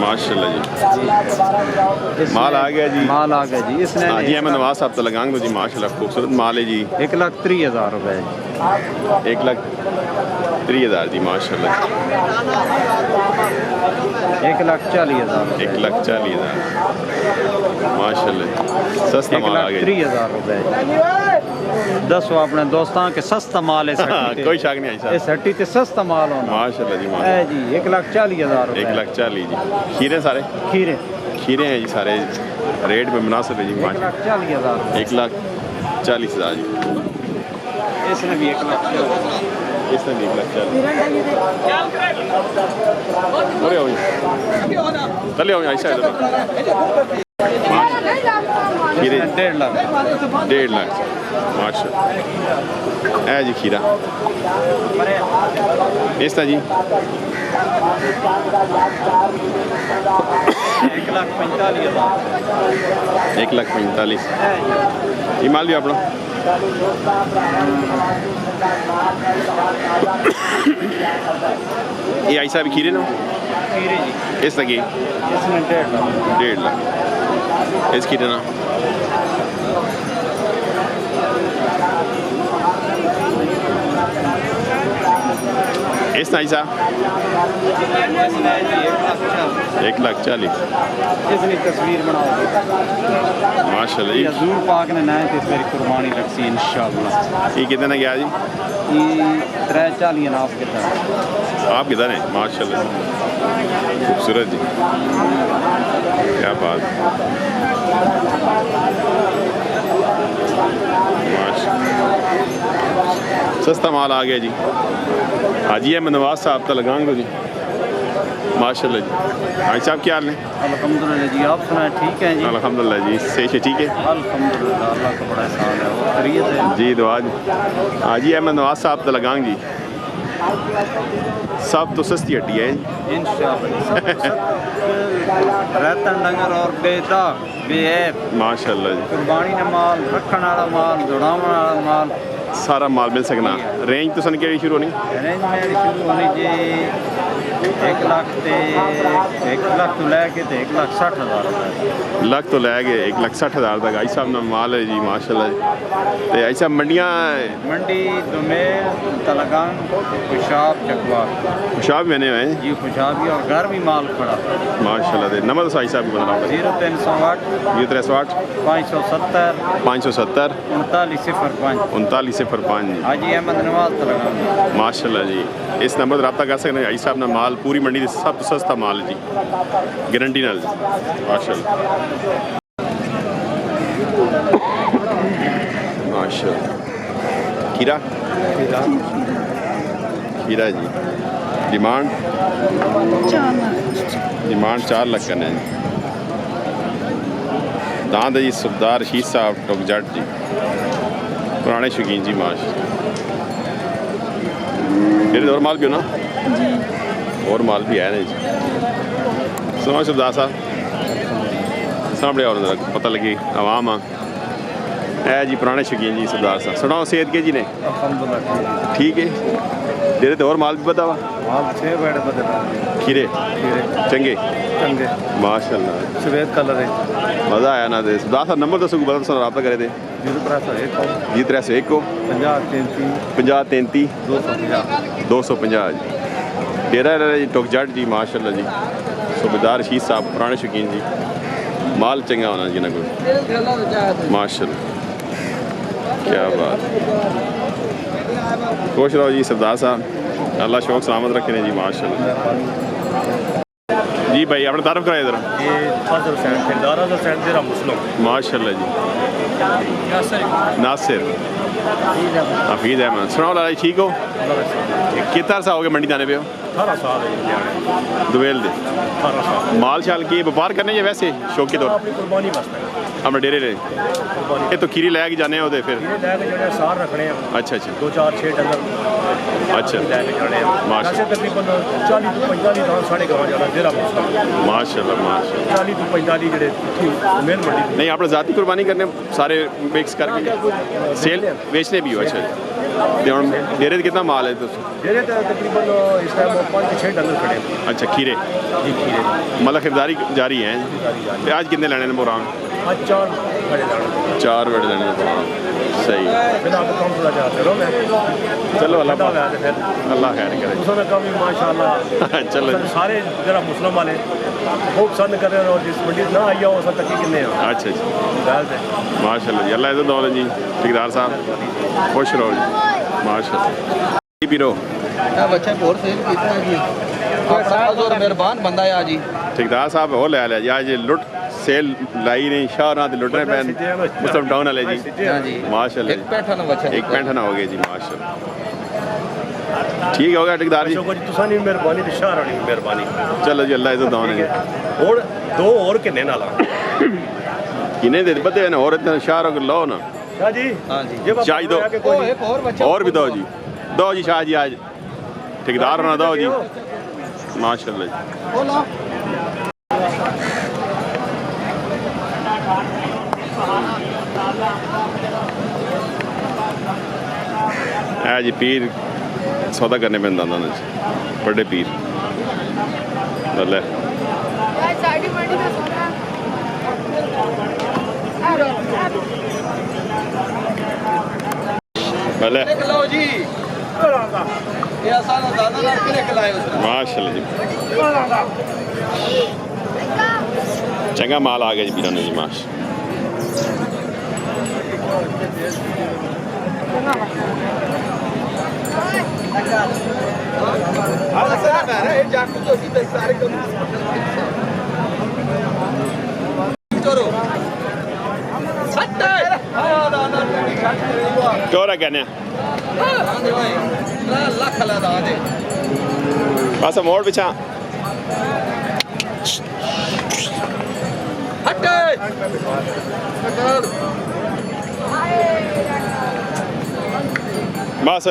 माशाल्लाह जी। माल आ गया जी, माल आ गया जी। इसने जी मैं नवाज साहब तो लगाऊंगा जी। माशाल्लाह खूबसूरत माल है जी। 1,30,000 रुपए। 1,30,000 जी माशाल्लाह। 1,40,000। 1,40,000 माशाल्लाह। सस्ता माल आ गया। 1,30,000 रुपए। दसो अपने दोस्तों के सस्ता माल है। कोई शक नहीं है। सट्टी ते सस्ता माल होना माशाल्लाह जी। है जी। 1,40,000 रुपए। 1,40,000 जी। खीरे सारे खीरे हैं जी सारे। रेट में मुनासिब है जी। 1,40,000। 1,40,000 जी। इसने भी 1,40,000। इसने भी 1,40,000। चले आओ ऐसा खीरे 1,50,000। 1,50,000 माशाल्लाह है जी। खीरा इसका जी 1,45,000। 1,45,000 ये माल भी अपना। ये ऐसा भी खीरे ना खीरे जी। इस लगी इसने 1,50,000 इस खीरे ना। इस ऐसा 1,40,000 इसने तस्वीर बनाओ माशाल्लाह। ये हजूर पाक ने नए थे मेरी कुर्बानी लगसी इंशाअल्लाह। ये कितने गया जी? ये 3,40,000 आप कितना आप किधर हैं? माशाल्लाह खूबसूरत जी। क्या बात। सस्ता माल आ गया जी। हाजी है नवाज साहब तो लगाएंगे जी। माशाल्लाह जी। हाजी साहब क्या हाल है? अल्हम्दुलिल्लाह जी। आप सुनाए ठीक हैं जी? अल्हम्दुलिल्लाह जी। सही से ठीक है अल्हम्दुलिल्लाह। अल्लाह का बड़ा एहसान है। और खैरियत है जी। दुआ जी। हाजी है नवाज साहब तो लगाएंगे जी। सब तो सस्ती हड्डी है इंशाअल्लाह। रतन डंगर और बेदाग बेऐब माशाल्लाह जी। कुर्बानी ने माल रखने वाला माल दौड़ाने वाला माल सारा माल मिल सकना। रेंज तो सन के शुरू होनी? रेंज में शुरू होनी जी 1,00,000 तो लैके 1,60,000 लख तो लै गए 1,60,000 तक। आई साहब ना माल है जी माशाल्लाह जी। तो ऐसा मंडियाँ मंडी दोमेल तलगान खुशाब चकवा खुशाब मैंने हुए जी। खुशाब भी और घर भी माल खड़ा माशाल्लाह। दे नंबर तो आई साहब बता 0308 0308 570 570 3905 3905 जी। हाजी अहमद नवाज तलगान माशाल्लाह जी। इस नंबर रब्ता कर सकते हैं। आई साहब ना माल पूरी मंडी से सब सस्ता माल जी गारंटी नाल माशाल्लाह। माशाल्लाह। खीरा खीरा जी। डिमांड 4 लाख करना है। दांद जी सुबदार शीर साहब टोक जट जी पुराने शौकीन जी माशाल्लाह। मेरे और माल भी हो ना जी। और माल भी है ना जी। सुनो सुबदार साहब सामने और पता लगी आवाम है जी पुराने शौकीन जी सरदार साहब। सुनाओ सेहत के जी ने? ठीक है। तेरे तो और माल भी पता हुआ खीरे चंगे माशाल्लाह। सफेद कलर है। मज़ा आया ना। दे सरदार साहब नंबर दसो बता सुना रब्ता करे थे 0301 को 50 33 250 जी। डेरा टोक जट जी माशाल्लाह जी। सूबेदार शीर साहब पुराने शौकीन जी। माल चंगा होना जी ना कोई माशाल्लाह। क्या बात। खुश रहो जी सरदार साहब। अल्लाह शौक सलामत रखे जी माशाल्लाह। जी भाई अपना तारफ कराए इधर। माशाल्लाह जी। नासिर हफीज़ अहमद। सुनाओ लाला जी ठीक हो? कितना सा हो गया मंडी जाने पे हो? 18 साल दुबेल दे माल शाल की व्यापार करने या वैसे शौक के तौर अपने डेरे रहे? ये तो खीरी लैके जाने होते फिर सार रखने अच्छा अच्छा 2-4-6 डंगर अच्छा माशाल्लाह। तकरीबन 40 तो 45 साढ़े गाँव जाना डेरा माशाल्लाह माशाल्लाह। 40 तो 45 जड़े मेन मंडी नहीं अपने ज़ाती कुर्बानी करने सारे मिक्स करके सेल बेचने भी हो? अच्छा ਤੇ ਹੁਣ ਡੇਰੇ 'ਤੇ ਕਿੰਨਾ ਮਾਲ ਹੈ ਤੁਸੀਂ? डेरे तकरीबन इस टाइम 5-6 डॉलर खड़े हैं ਅੱਛਾ ਖੀਰੇ जी खीरे ਮਤਲਬ ਖਰੀਦਦਾਰੀ ਜਾਰੀ ਹੈ ਤੇ ਅੱਜ ਕਿੰਨੇ ਲੈਣੇ ਨੇ ਬੋਰਾਂ? आज 4 बड़े दाने 4 ਬੜੇ ਲੈਣੇ ਨੇ ਬੋਰਾਂ सही फिर आप काम थोड़ा चाहते रहो मैं चलो अल्लाह खड़ा हुआ है फिर अल्लाह खैर करे उसमें काम भी माशाल्लाह चलो सारे जरा मुस्लिम वाले खूब पसंद कर रहे हैं और जिस मंडी ना आई हो सब तक किन्ने हैं अच्छा जी गलत है माशाल्लाह जी अल्लाह इज़्ज़त दौलत जी ठेकेदार साहब खुश रहो जी माशाल्लाह पीरो बच्चे बहुत सेल कितना जी अपना जोर मेहरबान बंदा है जी ठेकेदार साहब हो ले जी आज लुट सेल लाई नहीं शाहरां ते लुटने पैन मुस्लिम टाउन वाले जी हाँ जी माशाल्लाह एक पैठा ना बच्चा एक पैंठना हो गया जी माशाल्लाह ठीक हो गया ठेकेदार जी तुसां दी मेहरबानी ते शाह रानी दी मेहरबानी चलो जी अल्लाह इज़्ज़त दौलत और दो और किन्ने नाला किन्ने दे बदे ने और इतना शाहरों को लो ना शाह जी हाँ जी ये चाय दो एक और बच्चा और भी दो जी शाह जी आज ठेकेदार ना दो जी माशाल्लाह जी बोलो है जी पीर सौदा करने पे दादा जी बड़े पीर भले भले लो जी ये आसान दाना ना किले खिलाए उसने माशाल्लाह जी चंगा माल आ गया जी पीराने जी माश चोरा कहने लाख ला दा दे बस मोड़ पिछा हटे बस